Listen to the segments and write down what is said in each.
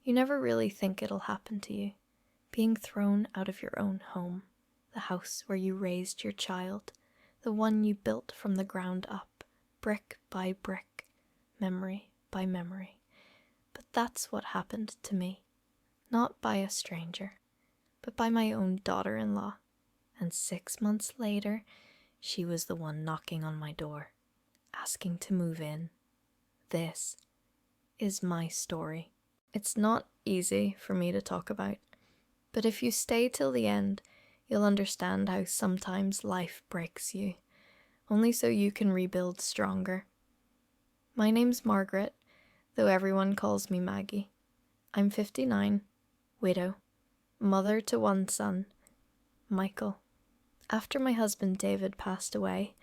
You never really think it'll happen to you. Being thrown out of your own home, the house where you raised your child, the one you built from the ground up, brick by brick, memory by memory. But that's what happened to me. Not by a stranger, but by my own daughter-in-law. And 6 months later, she was the one knocking on my door, asking to move in. This is my story. It's not easy for me to talk about, but if you stay till the end, you'll understand how sometimes life breaks you, only so you can rebuild stronger. My name's Margaret, though everyone calls me Maggie. I'm 59, widow, mother to one son, Michael. After my husband David passed away,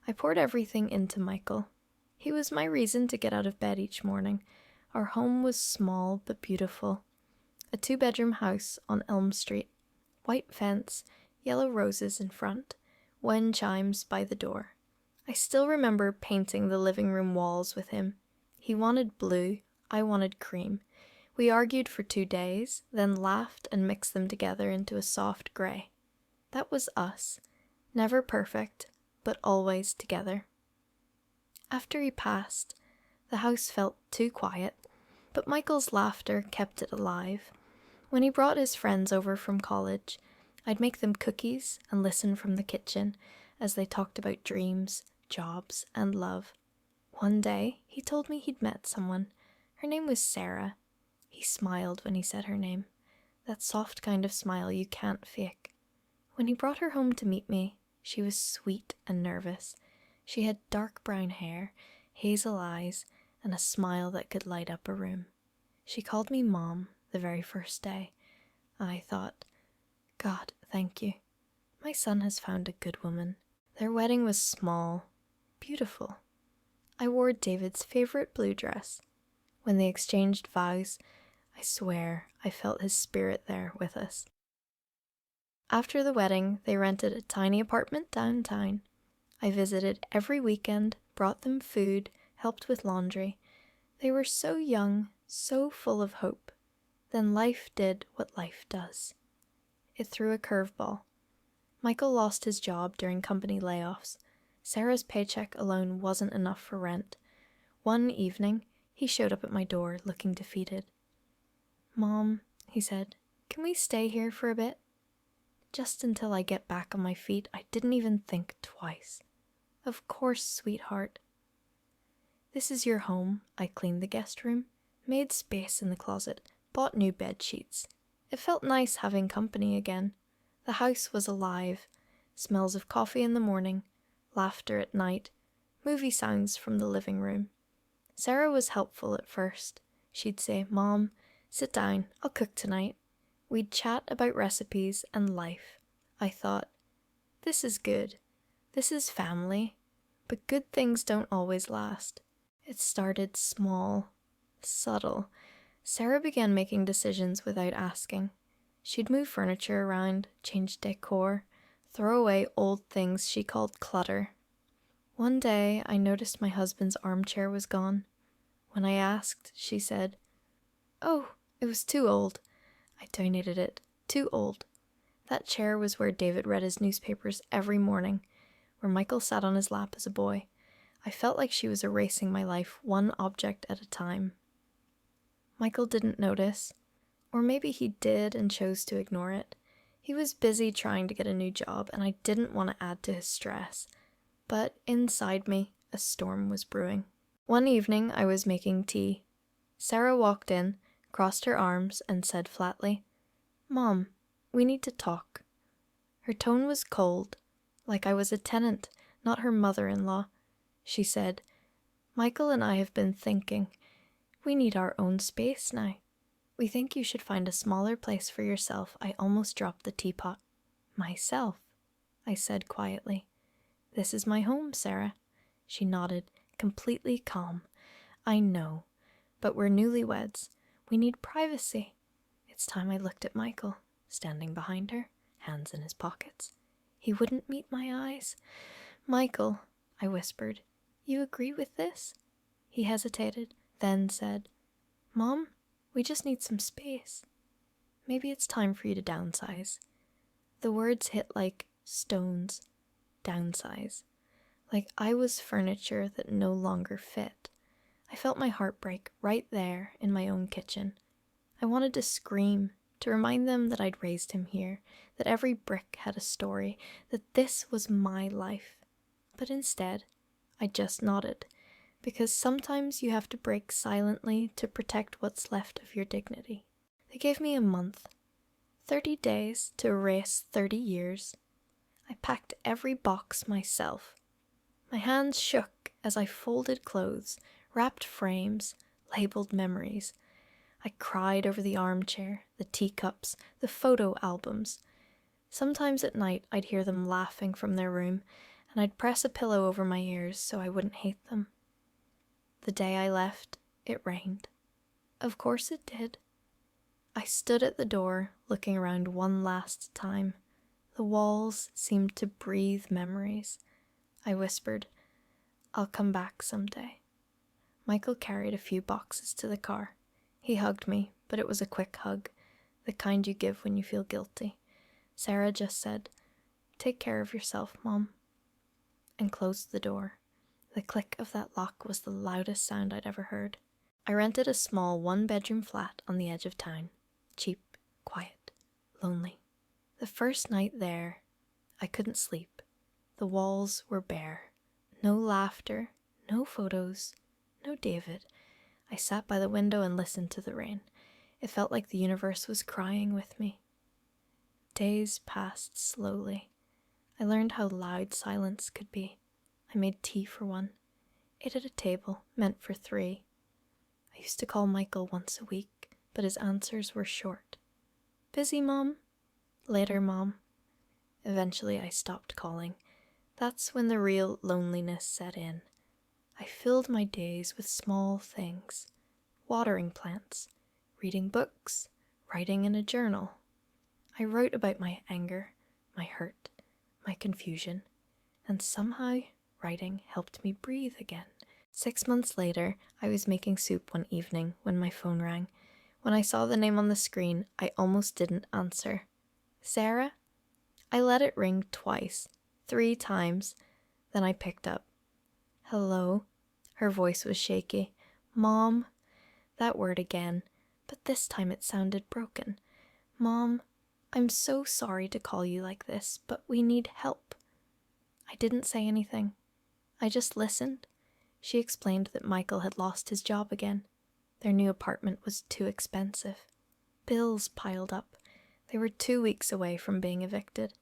I poured everything into Michael. He was my reason to get out of bed each morning. Our home was small but beautiful. A 2-bedroom house on Elm Street. White fence, yellow roses in front, wind chimes by the door. I still remember painting the living room walls with him. He wanted blue, I wanted cream. We argued for 2 days, then laughed and mixed them together into a soft grey. That was us. Never perfect, but always together. After he passed, the house felt too quiet, but Michael's laughter kept it alive. When he brought his friends over from college, I'd make them cookies and listen from the kitchen as they talked about dreams, jobs, and love. One day, he told me he'd met someone. Her name was Sarah. He smiled when he said her name. That soft kind of smile you can't fake. When he brought her home to meet me, she was sweet and nervous. She had dark brown hair, hazel eyes, and a smile that could light up a room. She called me Mom the very first day. I thought, God, thank you. My son has found a good woman. Their wedding was small, beautiful. I wore David's favorite blue dress. When they exchanged vows, I swear I felt his spirit there with us. After the wedding, they rented a tiny apartment downtown. I visited every weekend, brought them food, helped with laundry. They were so young, so full of hope. Then life did what life does. It threw a curveball. Michael lost his job during company layoffs. Sarah's paycheck alone wasn't enough for rent. One evening, he showed up at my door looking defeated. Mom, he said, can we stay here for a bit? Just until I get back on my feet, I didn't even think twice. Of course, sweetheart. This is your home. I cleaned the guest room, made space in the closet, bought new bed sheets. It felt nice having company again. The house was alive. Smells of coffee in the morning, laughter at night, movie sounds from the living room. Sarah was helpful at first. She'd say, Mom, sit down, I'll cook tonight. We'd chat about recipes and life. I thought, this is good. This is family. But good things don't always last. It started small, subtle. Sarah began making decisions without asking. She'd move furniture around, change decor, throw away old things she called clutter. One day, I noticed my husband's armchair was gone. When I asked, she said, Oh, it was too old. I donated it. Too old. That chair was where David read his newspapers every morning, where Michael sat on his lap as a boy. I felt like she was erasing my life one object at a time. Michael didn't notice, or maybe he did and chose to ignore it. He was busy trying to get a new job, and I didn't want to add to his stress. But inside me, a storm was brewing. One evening, I was making tea. Sarah walked in, crossed her arms, and said flatly, Mom, we need to talk. Her tone was cold, like I was a tenant, not her mother-in-law. She said, Michael and I have been thinking. We need our own space now. We think you should find a smaller place for yourself. I almost dropped the teapot. Myself, I said quietly. This is my home, Sarah. She nodded, completely calm. I know, but we're newlyweds. We need privacy. It's time I looked at Michael, standing behind her, hands in his pockets. He wouldn't meet my eyes. Michael, I whispered, you agree with this? He hesitated, then said, Mom, We just need some space. Maybe it's time for you to downsize." The words hit like stones. Downsize. Like I was furniture that no longer fit. I felt my heart break right there in my own kitchen. I wanted to scream, to remind them that I'd raised him here, that every brick had a story, that this was my life. But instead, I just nodded, because sometimes you have to break silently to protect what's left of your dignity. They gave me a month, 30 days to erase 30 years. I packed every box myself. My hands shook as I folded clothes, wrapped frames, labeled memories. I cried over the armchair, the teacups, the photo albums. Sometimes at night I'd hear them laughing from their room, and I'd press a pillow over my ears so I wouldn't hate them. The day I left, it rained. Of course it did. I stood at the door, looking around one last time. The walls seemed to breathe memories. I whispered, "I'll come back someday." Michael carried a few boxes to the car. He hugged me, but it was a quick hug, the kind you give when you feel guilty. Sarah just said, "Take care of yourself, Mom," and closed the door. The click of that lock was the loudest sound I'd ever heard. I rented a small one-bedroom flat on the edge of town. Cheap, quiet, lonely. The first night there, I couldn't sleep. The walls were bare. No laughter, no photos, no David. I sat by the window and listened to the rain. It felt like the universe was crying with me. Days passed slowly. I learned how loud silence could be. I made tea for one. Ate at a table meant for 3. I used to call Michael once a week, but his answers were short. "Busy, Mom?" "Later, Mom." Eventually I stopped calling. That's when the real loneliness set in. I filled my days with small things. Watering plants, reading books, writing in a journal. I wrote about my anger, my hurt, my confusion, and somehow writing helped me breathe again. 6 months later, I was making soup one evening when my phone rang. When I saw the name on the screen, I almost didn't answer. "Sarah?" I let it ring twice, 3 times, then I picked up. "Hello?" Her voice was shaky. "Mom?" That word again, but this time it sounded broken. "Mom, I'm so sorry to call you like this, but we need help." I didn't say anything. I just listened. She explained that Michael had lost his job again. Their new apartment was too expensive. Bills piled up. They were 2 weeks away from being evicted.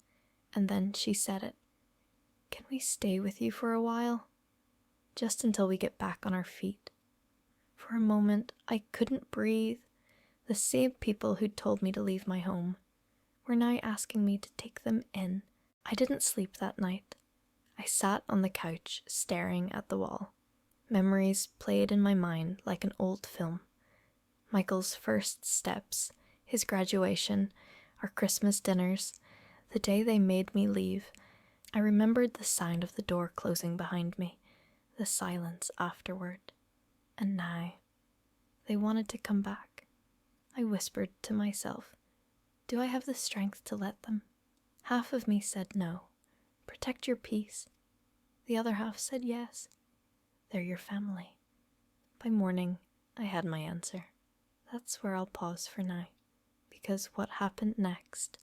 And then she said it. "Can we stay with you for a while? Just until we get back on our feet." For a moment, I couldn't breathe. The same people who'd told me to leave my home were now asking me to take them in. I didn't sleep that night. I sat on the couch, staring at the wall. Memories played in my mind like an old film. Michael's first steps, his graduation, our Christmas dinners, the day they made me leave. I remembered the sound of the door closing behind me, the silence afterward. And now, they wanted to come back. I whispered to myself, do I have the strength to let them? Half of me said no. Protect your peace. The other half said yes. They're your family. By morning, I had my answer. That's where I'll pause for now, because what happened next,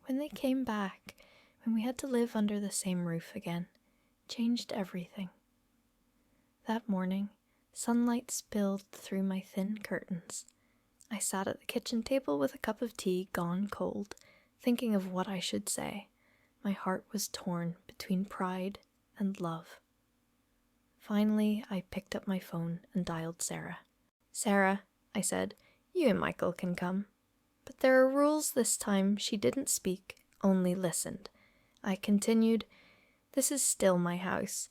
when they came back, when we had to live under the same roof again, changed everything. That morning, sunlight spilled through my thin curtains. I sat at the kitchen table with a cup of tea gone cold, thinking of what I should say. My heart was torn between pride and love. Finally, I picked up my phone and dialed Sarah. "Sarah," I said, "you and Michael can come." But there are rules this time. She didn't speak, only listened. I continued, "This is still my house.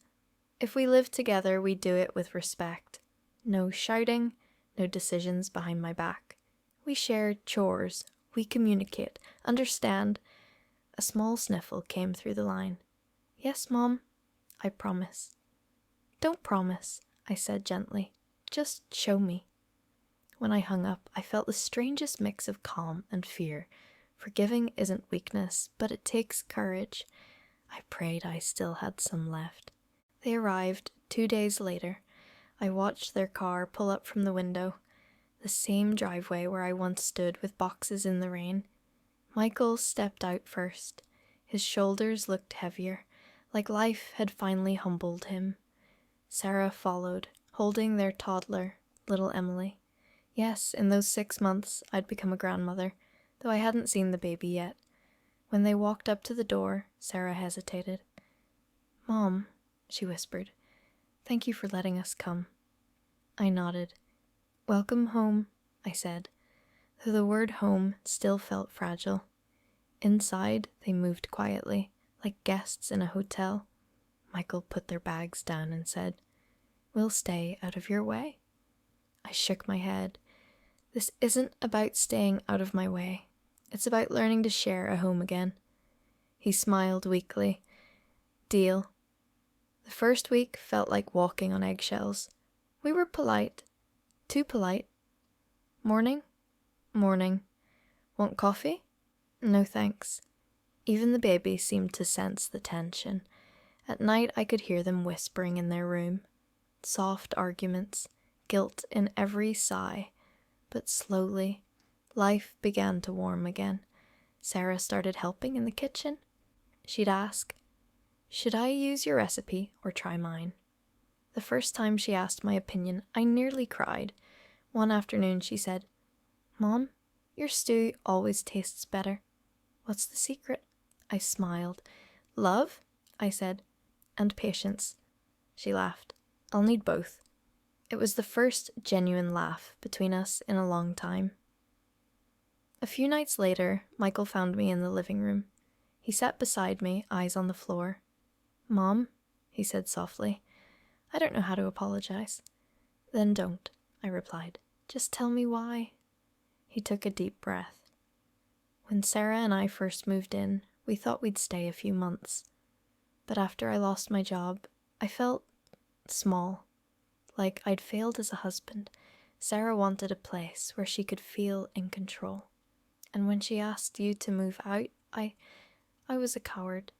If we live together, we do it with respect. No shouting, no decisions behind my back. We share chores, we communicate, understand." A small sniffle came through the line. "Yes, Mom, I promise." "Don't promise," I said gently. "Just show me." When I hung up, I felt the strangest mix of calm and fear. Forgiving isn't weakness, but it takes courage. I prayed I still had some left. They arrived 2 days later. I watched their car pull up from the window, the same driveway where I once stood with boxes in the rain. Michael stepped out first. His shoulders looked heavier, like life had finally humbled him. Sarah followed, holding their toddler, little Emily. Yes, in those 6 months I'd become a grandmother, though I hadn't seen the baby yet. When they walked up to the door, Sarah hesitated. "Mom," she whispered, "thank you for letting us come." I nodded. "Welcome home," I said, though the word home still felt fragile. Inside, they moved quietly, like guests in a hotel. Michael put their bags down and said, "We'll stay out of your way." I shook my head. This isn't about staying out of my way. It's about learning to share a home again. He smiled weakly. "Deal." The first week felt like walking on eggshells. We were polite. Too polite. "Morning?" "Morning." "Want coffee?" "No thanks." Even the baby seemed to sense the tension. At night I could hear them whispering in their room. Soft arguments, guilt in every sigh. But slowly, life began to warm again. Sarah started helping in the kitchen. She'd ask, "Should I use your recipe or try mine?" The first time she asked my opinion, I nearly cried. One afternoon she said, "Mom, your stew always tastes better. What's the secret?" I smiled. "Love," I said, "and patience." She laughed. "I'll need both." It was the first genuine laugh between us in a long time. A few nights later, Michael found me in the living room. He sat beside me, eyes on the floor. "Mom," he said softly, "I don't know how to apologize." "Then don't," I replied. "Just tell me why." He took a deep breath. "When Sarah and I first moved in, we thought we'd stay a few months. But after I lost my job, I felt small, like I'd failed as a husband. Sarah wanted a place where she could feel in control. And when she asked you to move out, I was a coward.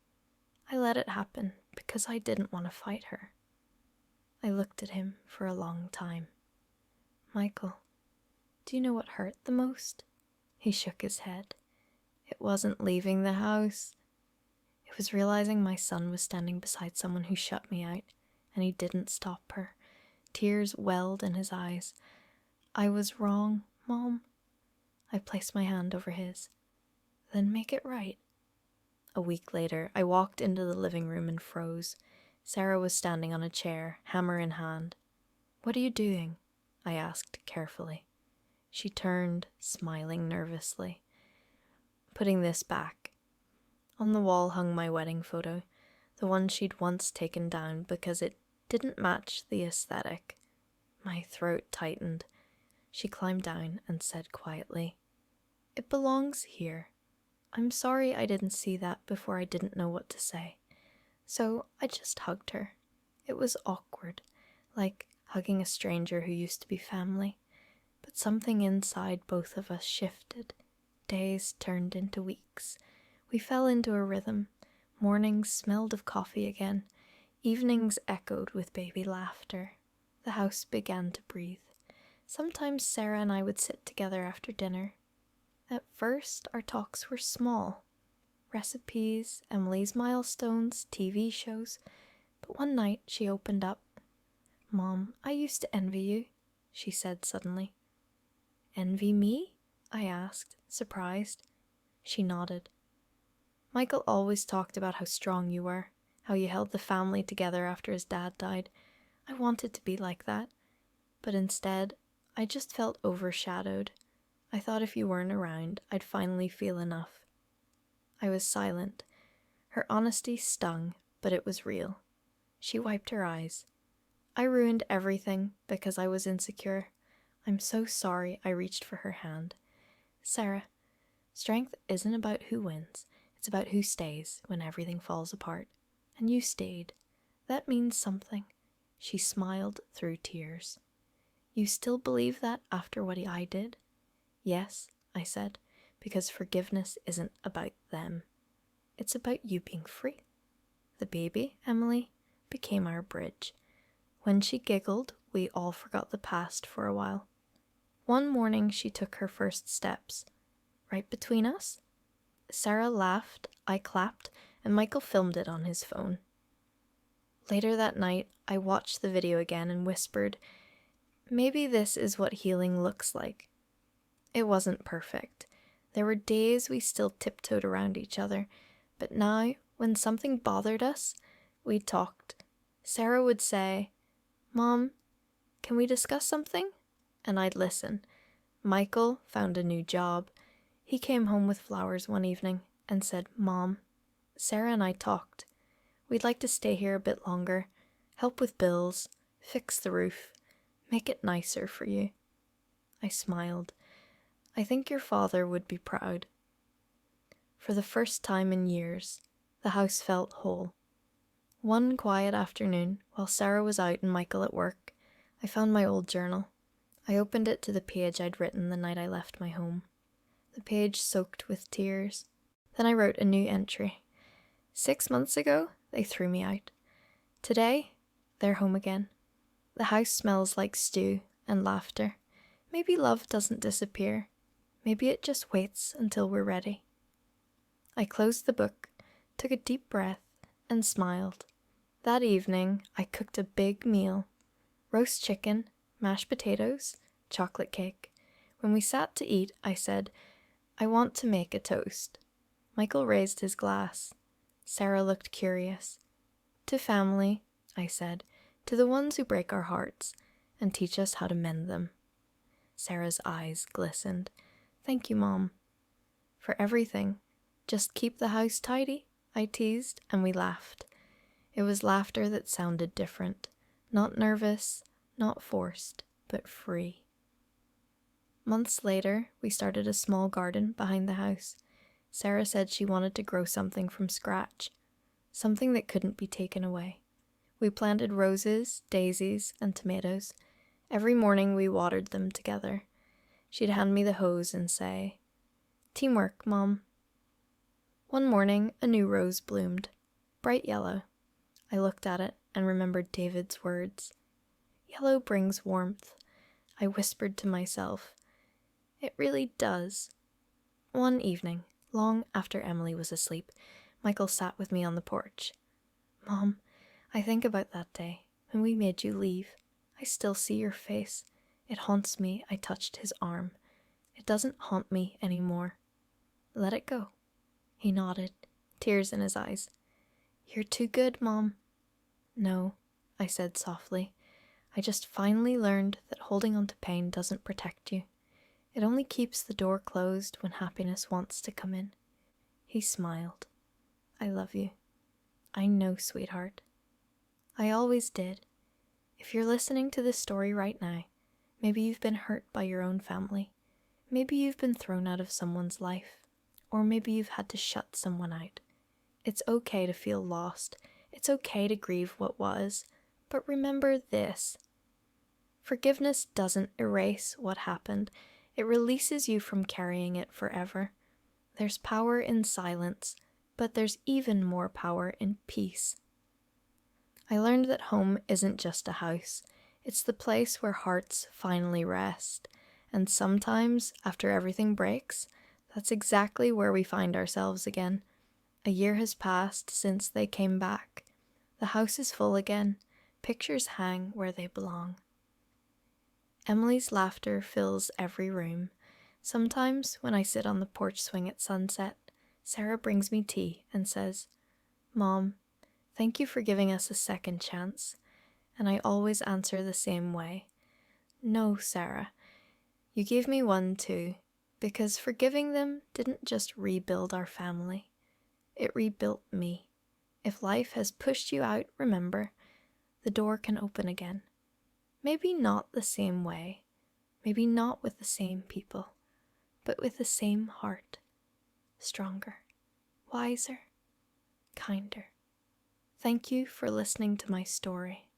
I let it happen because I didn't want to fight her." I looked at him for a long time. "Michael, do you know what hurt the most?" He shook his head. "It wasn't leaving the house. It was realizing my son was standing beside someone who shut me out, and he didn't stop her." Tears welled in his eyes. "I was wrong, Mom." I placed my hand over his. "Then make it right." A week later, I walked into the living room and froze. Sarah was standing on a chair, hammer in hand. "What are you doing?" I asked carefully. She turned, smiling nervously. "Putting this back." On the wall hung my wedding photo, the one she'd once taken down because it didn't match the aesthetic. My throat tightened. She climbed down and said quietly, "It belongs here. I'm sorry I didn't see that before I didn't know what to say." So I just hugged her. It was awkward, like hugging a stranger who used to be family. But something inside both of us shifted. Days turned into weeks. We fell into a rhythm. Mornings smelled of coffee again. Evenings echoed with baby laughter. The house began to breathe. Sometimes Sarah and I would sit together after dinner. At first, our talks were small. Recipes, Emily's milestones, TV shows. But one night she opened up. "Mom, I used to envy you," she said suddenly. "Envy me?" I asked, surprised. She nodded. "Michael always talked about how strong you were, how you held the family together after his dad died. I wanted to be like that. But instead, I just felt overshadowed. I thought if you weren't around, I'd finally feel enough." I was silent. Her honesty stung, but it was real. She wiped her eyes. "I ruined everything because I was insecure. I'm so sorry." I reached for her hand. "Sarah, strength isn't about who wins. It's about who stays when everything falls apart. And you stayed. That means something." She smiled through tears. You still believe that after what I did? Yes, I said, because forgiveness isn't about them. It's about you being free. The baby, Emily, became our bridge. When she giggled, we all forgot the past for a while. One morning she took her first steps. Right between us? Sarah laughed, I clapped, and Michael filmed it on his phone. Later that night, I watched the video again and whispered, maybe this is what healing looks like. It wasn't perfect. There were days we still tiptoed around each other, but now, when something bothered us, we talked. Sarah would say, Mom, can we discuss something? And I'd listen. Michael found a new job. He came home with flowers one evening and said, Mom, Sarah and I talked. We'd like to stay here a bit longer, help with bills, fix the roof, make it nicer for you. I smiled. I think your father would be proud. For the first time in years, the house felt whole. One quiet afternoon, while Sarah was out and Michael at work, I found my old journal. I opened it to the page I'd written the night I left my home. The page soaked with tears. Then I wrote a new entry. 6 months ago, they threw me out. Today, they're home again. The house smells like stew and laughter. Maybe love doesn't disappear. Maybe it just waits until we're ready. I closed the book, took a deep breath, and smiled. That evening, I cooked a big meal. Roast chicken, mashed potatoes, chocolate cake. When we sat to eat, I said, I want to make a toast. Michael raised his glass. Sarah looked curious. To family, I said, to the ones who break our hearts and teach us how to mend them. Sarah's eyes glistened. Thank you, Mom. For everything. Just keep the house tidy, I teased, and we laughed. It was laughter that sounded different. Not nervous, not forced, but free. Months later, we started a small garden behind the house. Sarah said she wanted to grow something from scratch, something that couldn't be taken away. We planted roses, daisies, and tomatoes. Every morning we watered them together. She'd hand me the hose and say, Teamwork, Mom. One morning, a new rose bloomed, bright yellow. I looked at it and remembered David's words. Yellow brings warmth. I whispered to myself. It really does. One evening, long after Emily was asleep, Michael sat with me on the porch. Mom, I think about that day when we made you leave. I still see your face. It haunts me. I touched his arm. It doesn't haunt me anymore. Let it go. He nodded, tears in his eyes. You're too good, Mom. No, I said softly. I just finally learned that holding on to pain doesn't protect you. It only keeps the door closed when happiness wants to come in. He smiled. I love you. I know, sweetheart. I always did. If you're listening to this story right now, maybe you've been hurt by your own family. Maybe you've been thrown out of someone's life. Or maybe you've had to shut someone out. It's okay to feel lost. It's okay to grieve what was. But remember this. Forgiveness doesn't erase what happened. It releases you from carrying it forever. There's power in silence, but there's even more power in peace. I learned that home isn't just a house. It's the place where hearts finally rest. And sometimes, after everything breaks, that's exactly where we find ourselves again. A year has passed since they came back. The house is full again. Pictures hang where they belong. Emily's laughter fills every room. Sometimes, when I sit on the porch swing at sunset, Sarah brings me tea and says, Mom, thank you for giving us a second chance. And I always answer the same way. No, Sarah, you gave me one too, because forgiving them didn't just rebuild our family. It rebuilt me. If life has pushed you out, remember, the door can open again. Maybe not the same way, maybe not with the same people, but with the same heart. Stronger, wiser, kinder. Thank you for listening to my story.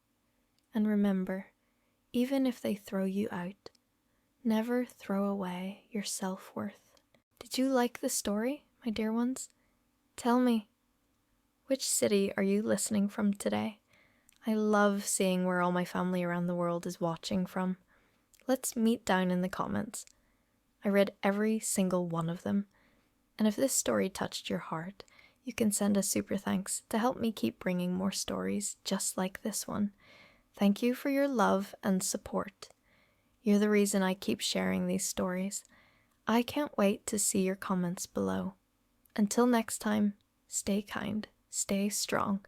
And remember, even if they throw you out. Never throw away your self-worth. Did you like the story, my dear ones? Tell me, which city are you listening from today? I love seeing where all my family around the world is watching from. Let's meet down in the comments. I read every single one of them. And if this story touched your heart, you can send a super thanks to help me keep bringing more stories just like this one. Thank you for your love and support. You're the reason I keep sharing these stories. I can't wait to see your comments below. Until next time, stay kind, stay strong,